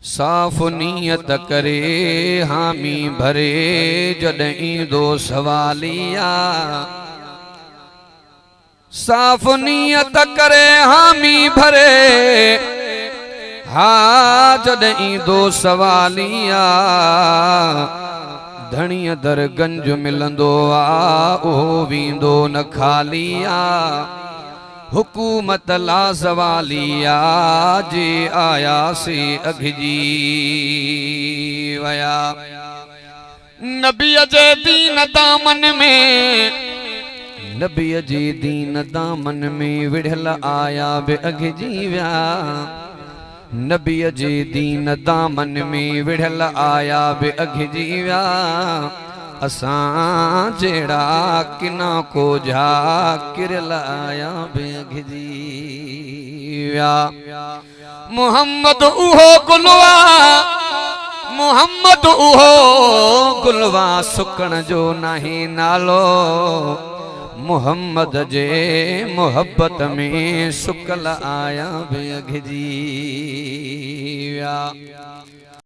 साफ नियत करे हामी भरे जॾहिं दो सवालिया। साफ नियत करे हामी भरे हा जॾहिं दो सवालिया। धणीअ दर गंज मिलंदो आ उहो वींदो न खालिया। हुकूमत ला सवालिया जे आया से अघजी वया। नबीअ जे दीन दामन में, नबीअ जे दीन दामन में विढ़ल आया बे अघजी व्या। नबीअ जे दीन दामन में विढ़ल आया बे अघजी व्या। असां जेड़ा किना को जा किरल आया बे अघजी व्या। मोहम्मद उहो गुलवा, मोहम्मद उहो गुलवा सुकण जो नाही नालो। मोहम्मद जे मोहब्बत में सुकल आया बे अघजी व्या।